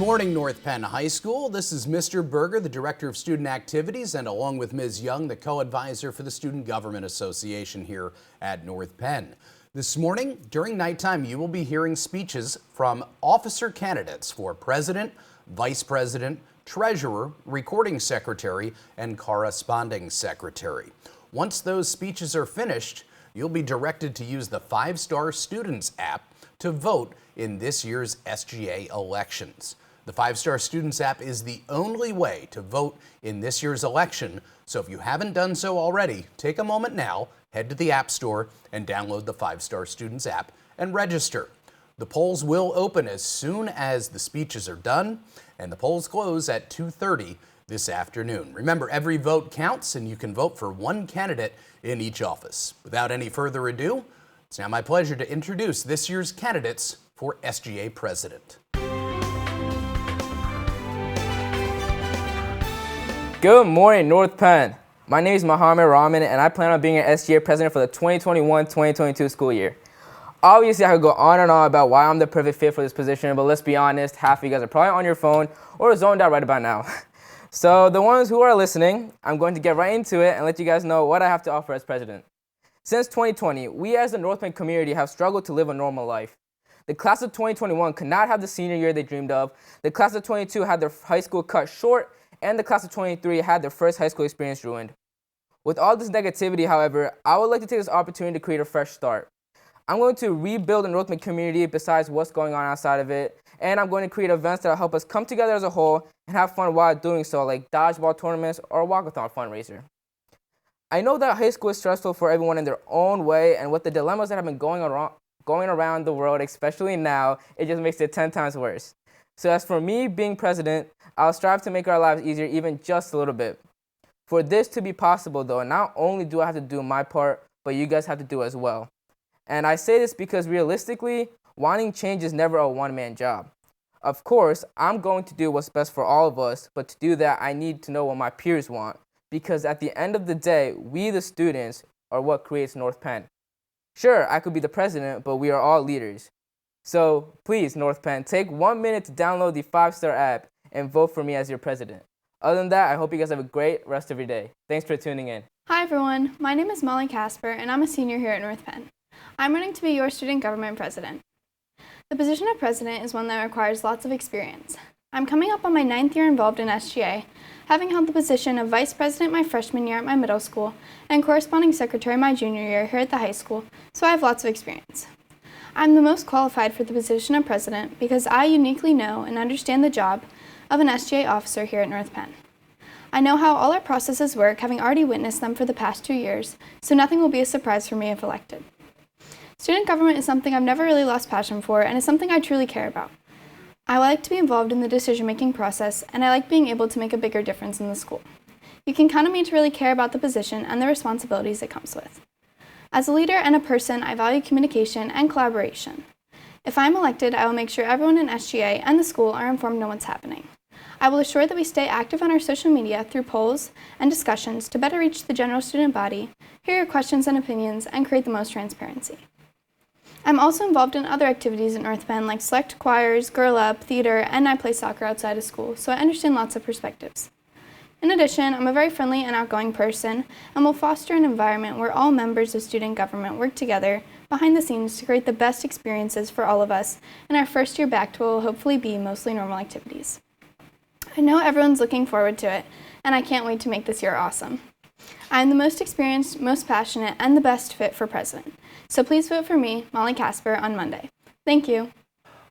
morning, North Penn High School. This is Mr. Berger, the Director of Student Activities, and along with Ms. Young, the co-advisor for the Student Government Association here at North Penn. This morning, during nighttime, you will be hearing speeches from officer candidates for President, Vice President, Treasurer, Recording Secretary, and Corresponding Secretary. Once those speeches are finished, you'll be directed to use the 5-Star Students app to vote in this year's SGA elections. The 5-Star Students app is the only way to vote in this year's election, so if you haven't done so already, take a moment now, head to the App Store and download the 5-Star Students app and register. The polls will open as soon as the speeches are done, and the polls close at 2:30 this afternoon. Remember, every vote counts, and you can vote for one candidate in each office. Without any further ado, it's now my pleasure to introduce this year's candidates for SGA President. Good morning, North Penn. My name is Mohammed Rahman, and I plan on being an SGA President for the 2021-2022 school year. Obviously, I could go on and on about why I'm the perfect fit for this position, but let's be honest, half of you guys are probably on your phone or zoned out right about now. So the ones who are listening, I'm going to get right into it and let you guys know what I have to offer as president. Since 2020, we as the North Penn community have struggled to live a normal life. The class of 2021 could not have the senior year they dreamed of, the class of 22 had their high school cut short, and the class of 23 had their first high school experience ruined. With all this negativity, however, I would like to take this opportunity to create a fresh start. I'm going to rebuild the North Penn community besides what's going on outside of it, and I'm going to create events that will help us come together as a whole and have fun while doing so, like dodgeball tournaments or a walkathon fundraiser. I know that high school is stressful for everyone in their own way, and with the dilemmas that have been going around the world, especially now, it just makes it 10 times worse. So as for me being president, I'll strive to make our lives easier even just a little bit. For this to be possible, though, not only do I have to do my part, but you guys have to do as well. And I say this because realistically, wanting change is never a one-man job. Of course, I'm going to do what's best for all of us, but to do that, I need to know what my peers want. Because at the end of the day, we the students are what creates North Penn. Sure, I could be the president, but we are all leaders. So please, North Penn, take 1 minute to download the 5-Star app and vote for me as your president. Other than that, I hope you guys have a great rest of your day. Thanks for tuning in. Hi everyone, my name is Molly Casper and I'm a senior here at North Penn. I'm running to be your student government president. The position of president is one that requires lots of experience. I'm coming up on my 9th year involved in SGA, having held the position of vice president my freshman year at my middle school and corresponding secretary my junior year here at the high school, so I have lots of experience. I'm the most qualified for the position of president because I uniquely know and understand the job of an SGA officer here at North Penn. I know how all our processes work, having already witnessed them for the past 2 years, so nothing will be a surprise for me if elected. Student government is something I've never really lost passion for and is something I truly care about. I like to be involved in the decision-making process, and I like being able to make a bigger difference in the school. You can count on me to really care about the position and the responsibilities it comes with. As a leader and a person, I value communication and collaboration. If I am elected, I will make sure everyone in SGA and the school are informed on what's happening. I will assure that we stay active on our social media through polls and discussions to better reach the general student body, hear your questions and opinions, and create the most transparency. I'm also involved in other activities at North Penn like select choirs, Girl Up, theater, and I play soccer outside of school, so I understand lots of perspectives. In addition, I'm a very friendly and outgoing person and will foster an environment where all members of student government work together behind the scenes to create the best experiences for all of us in our first year back to what will hopefully be mostly normal activities. I know everyone's looking forward to it, and I can't wait to make this year awesome. I'm the most experienced, most passionate, and the best fit for president. So please vote for me, Molly Casper, on Monday. Thank you.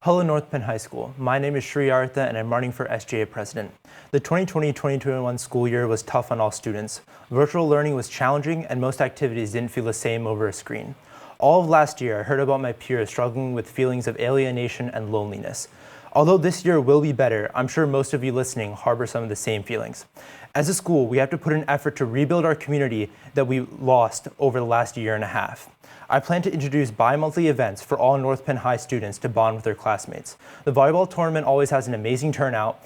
Hello North Penn High School. My name is Shri Artha and I'm running for SGA President. The 2020-2021 school year was tough on all students. Virtual learning was challenging and most activities didn't feel the same over a screen. All of last year, I heard about my peers struggling with feelings of alienation and loneliness. Although this year will be better, I'm sure most of you listening harbor some of the same feelings. As a school, we have to put an effort to rebuild our community that we lost over the last year and a half. I plan to introduce bi-monthly events for all North Penn High students to bond with their classmates. The volleyball tournament always has an amazing turnout,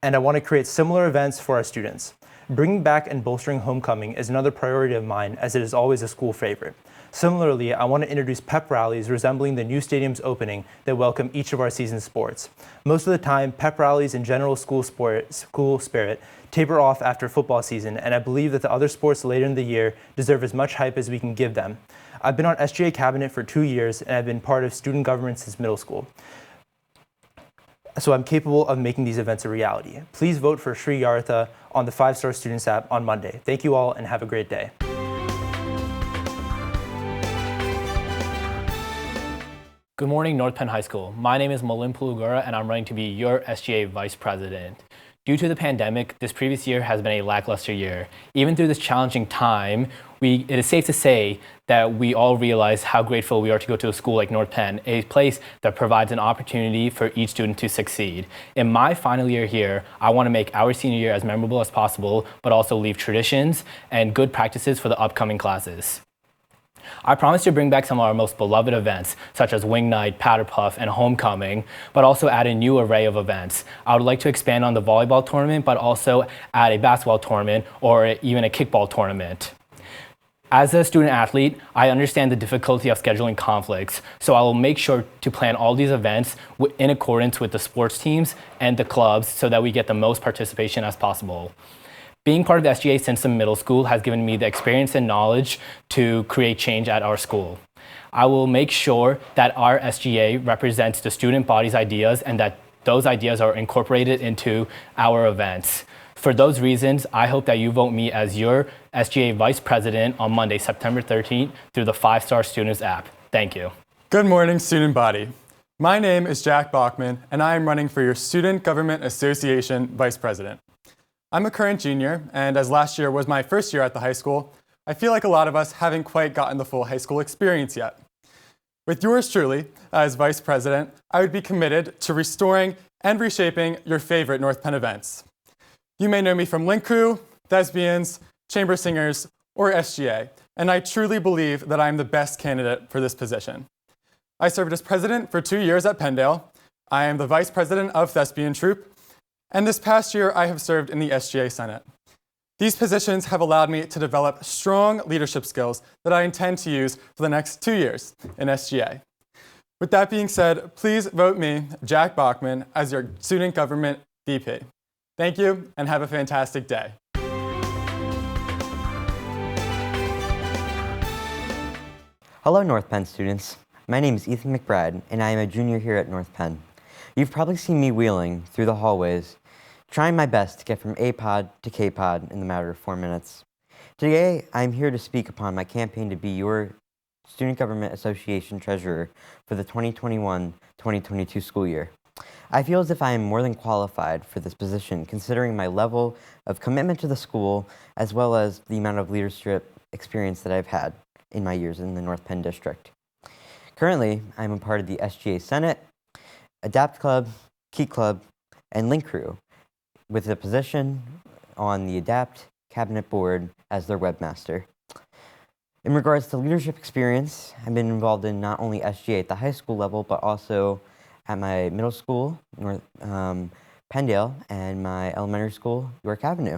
and I want to create similar events for our students. Bringing back and bolstering homecoming is another priority of mine, as it is always a school favorite. Similarly, I want to introduce pep rallies resembling the new stadium's opening that welcome each of our season sports. Most of the time, pep rallies and general school spirit taper off after football season, and I believe that the other sports later in the year deserve as much hype as we can give them. I've been on SGA cabinet for 2 years, and I've been part of student government since middle school. So I'm capable of making these events a reality. Please vote for Sri Yartha on the 5-Star Students app on Monday. Thank you all and have a great day. Good morning, North Penn High School. My name is Malin Pulugura, and I'm running to be your SGA Vice President. Due to the pandemic, this previous year has been a lackluster year. Even through this challenging time, it is safe to say that we all realize how grateful we are to go to a school like North Penn, a place that provides an opportunity for each student to succeed. In my final year here, I want to make our senior year as memorable as possible, but also leave traditions and good practices for the upcoming classes. I promise to bring back some of our most beloved events, such as Wing Night, Powder Puff, and Homecoming, but also add a new array of events. I would like to expand on the volleyball tournament, but also add a basketball tournament or even a kickball tournament. As a student athlete, I understand the difficulty of scheduling conflicts, so I will make sure to plan all these events in accordance with the sports teams and the clubs so that we get the most participation as possible. Being part of the SGA since the middle school has given me the experience and knowledge to create change at our school. I will make sure that our SGA represents the student body's ideas and that those ideas are incorporated into our events. For those reasons, I hope that you vote me as your SGA Vice President on Monday, September 13th through the 5-Star Students app. Thank you. Good morning, student body. My name is Jack Bachman, and I am running for your Student Government Association Vice President. I'm a current junior, and as last year was my first year at the high school, I feel like a lot of us haven't quite gotten the full high school experience yet. With yours truly, as Vice President, I would be committed to restoring and reshaping your favorite North Penn events. You may know me from Link Crew, Thespians, Chamber Singers, or SGA, and I truly believe that I am the best candidate for this position. I served as president for 2 years at Penndale. I am the vice president of Thespian Troupe, and this past year I have served in the SGA Senate. These positions have allowed me to develop strong leadership skills that I intend to use for the next 2 years in SGA. With that being said, please vote me, Jack Bachman, as your Student Government VP. Thank you, and have a fantastic day. Hello, North Penn students. My name is Ethan McBride, and I am a junior here at North Penn. You've probably seen me wheeling through the hallways, trying my best to get from A-Pod to K-Pod in the matter of 4 minutes. Today, I'm here to speak upon my campaign to be your Student Government Association Treasurer for the 2021-2022 school year. I feel as if I am more than qualified for this position, considering my level of commitment to the school, as well as the amount of leadership experience that I've had in my years in the North Penn District. Currently, I'm a part of the SGA Senate, Adapt Club, Key Club, and Link Crew, with a position on the Adapt Cabinet Board as their webmaster. In regards to leadership experience, I've been involved in not only SGA at the high school level, but also at my middle school, Penndale, and my elementary school, York Avenue.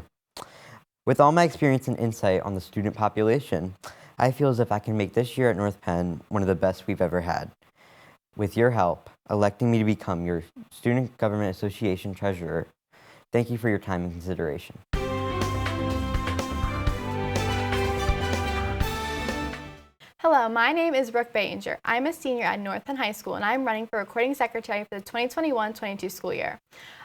With all my experience and insight on the student population, I feel as if I can make this year at North Penn one of the best we've ever had. With your help, electing me to become your Student Government Association Treasurer, thank you for your time and consideration. Hello, my name is Brooke Bayinger. I'm a senior at North Penn High School, and I'm running for recording secretary for the 2021-22 school year.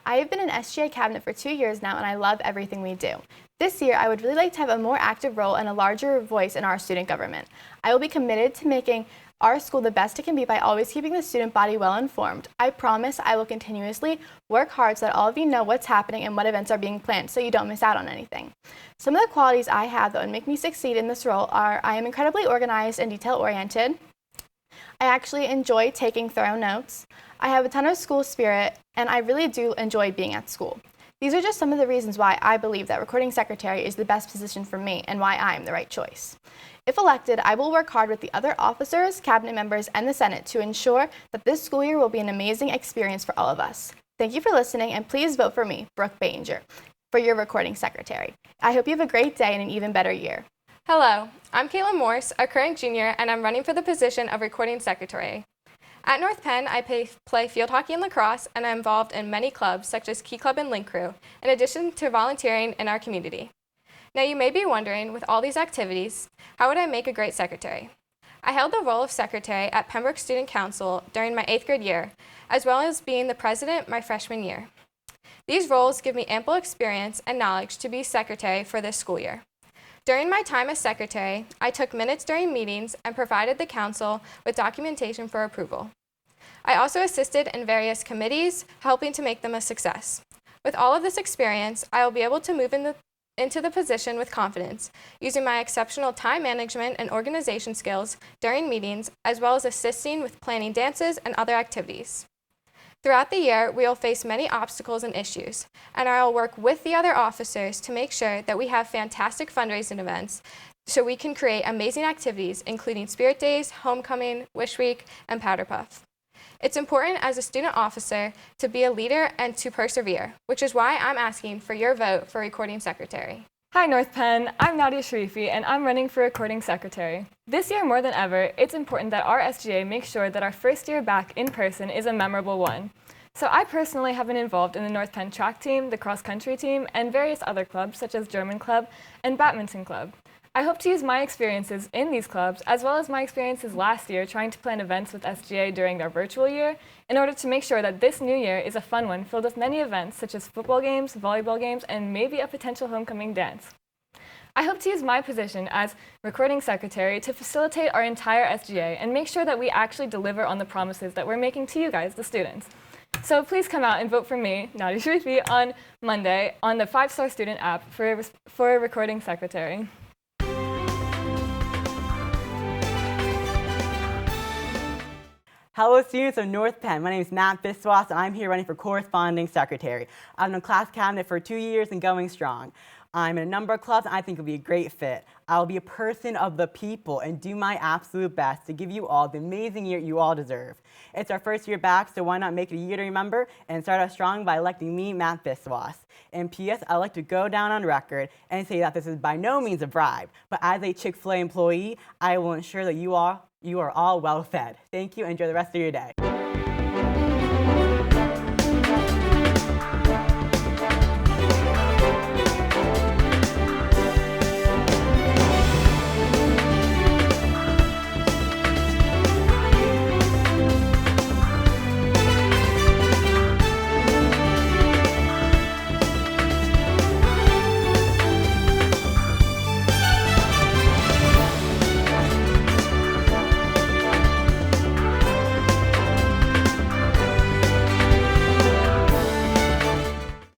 I have been in SGA cabinet for 2 years now, and I love everything we do. This year, I would really like to have a more active role and a larger voice in our student government. I will be committed to making our school the best it can be by always keeping the student body well informed. I promise I will continuously work hard so that all of you know what's happening and what events are being planned so you don't miss out on anything. Some of the qualities I have that would make me succeed in this role are I am incredibly organized and detail-oriented. I actually enjoy taking thorough notes. I have a ton of school spirit, and I really do enjoy being at school. These are just some of the reasons why I believe that recording secretary is the best position for me and why I am the right choice. If elected, I will work hard with the other officers, cabinet members, and the Senate to ensure that this school year will be an amazing experience for all of us. Thank you for listening, and please vote for me, Brooke Bayinger. for your recording secretary. I hope you have a great day and an even better year. Hello, I'm Caitlin Morse, a current junior, and I'm running for the position of recording secretary. At North Penn, I play field hockey and lacrosse, and I'm involved in many clubs such as Key Club and Link Crew, in addition to volunteering in our community. Now you may be wondering, with all these activities, how would I make a great secretary? I held the role of secretary at Pembroke Student Council during my 8th grade year, as well as being the president my freshman year. These roles give me ample experience and knowledge to be secretary for this school year. During my time as secretary, I took minutes during meetings and provided the council with documentation for approval. I also assisted in various committees, helping to make them a success. With all of this experience, I will be able to move into the position with confidence, using my exceptional time management and organization skills during meetings, as well as assisting with planning dances and other activities. Throughout the year, we will face many obstacles and issues, and I will work with the other officers to make sure that we have fantastic fundraising events so we can create amazing activities, including Spirit Days, Homecoming, Wish Week, and Powder Puff. It's important as a student officer to be a leader and to persevere, which is why I'm asking for your vote for recording secretary. Hi North Penn, I'm Nadia Sharifi and I'm running for recording secretary. This year more than ever, it's important that our SGA makes sure that our first year back in person is a memorable one. So I personally have been involved in the North Penn track team, the cross country team, and various other clubs such as German Club and Badminton Club. I hope to use my experiences in these clubs, as well as my experiences last year trying to plan events with SGA during their virtual year, in order to make sure that this new year is a fun one filled with many events such as football games, volleyball games, and maybe a potential homecoming dance. I hope to use my position as recording secretary to facilitate our entire SGA and make sure that we actually deliver on the promises that we're making to you guys, the students. So please come out and vote for me, Nadia Sharifi, on Monday on the 5-Star Student app for a recording secretary. Hello students of North Penn, my name is Matt Biswas and I'm here running for corresponding secretary. I've been in class cabinet for 2 years and going strong. I'm in a number of clubs and I think it'll be a great fit. I'll be a person of the people and do my absolute best to give you all the amazing year you all deserve. It's our first year back, so why not make it a year to remember and start out strong by electing me, Matt Biswas. And P.S. I'd like to go down on record and say that this is by no means a bribe, but as a Chick-fil-A employee, I will ensure that you are all well fed. Thank you and enjoy the rest of your day.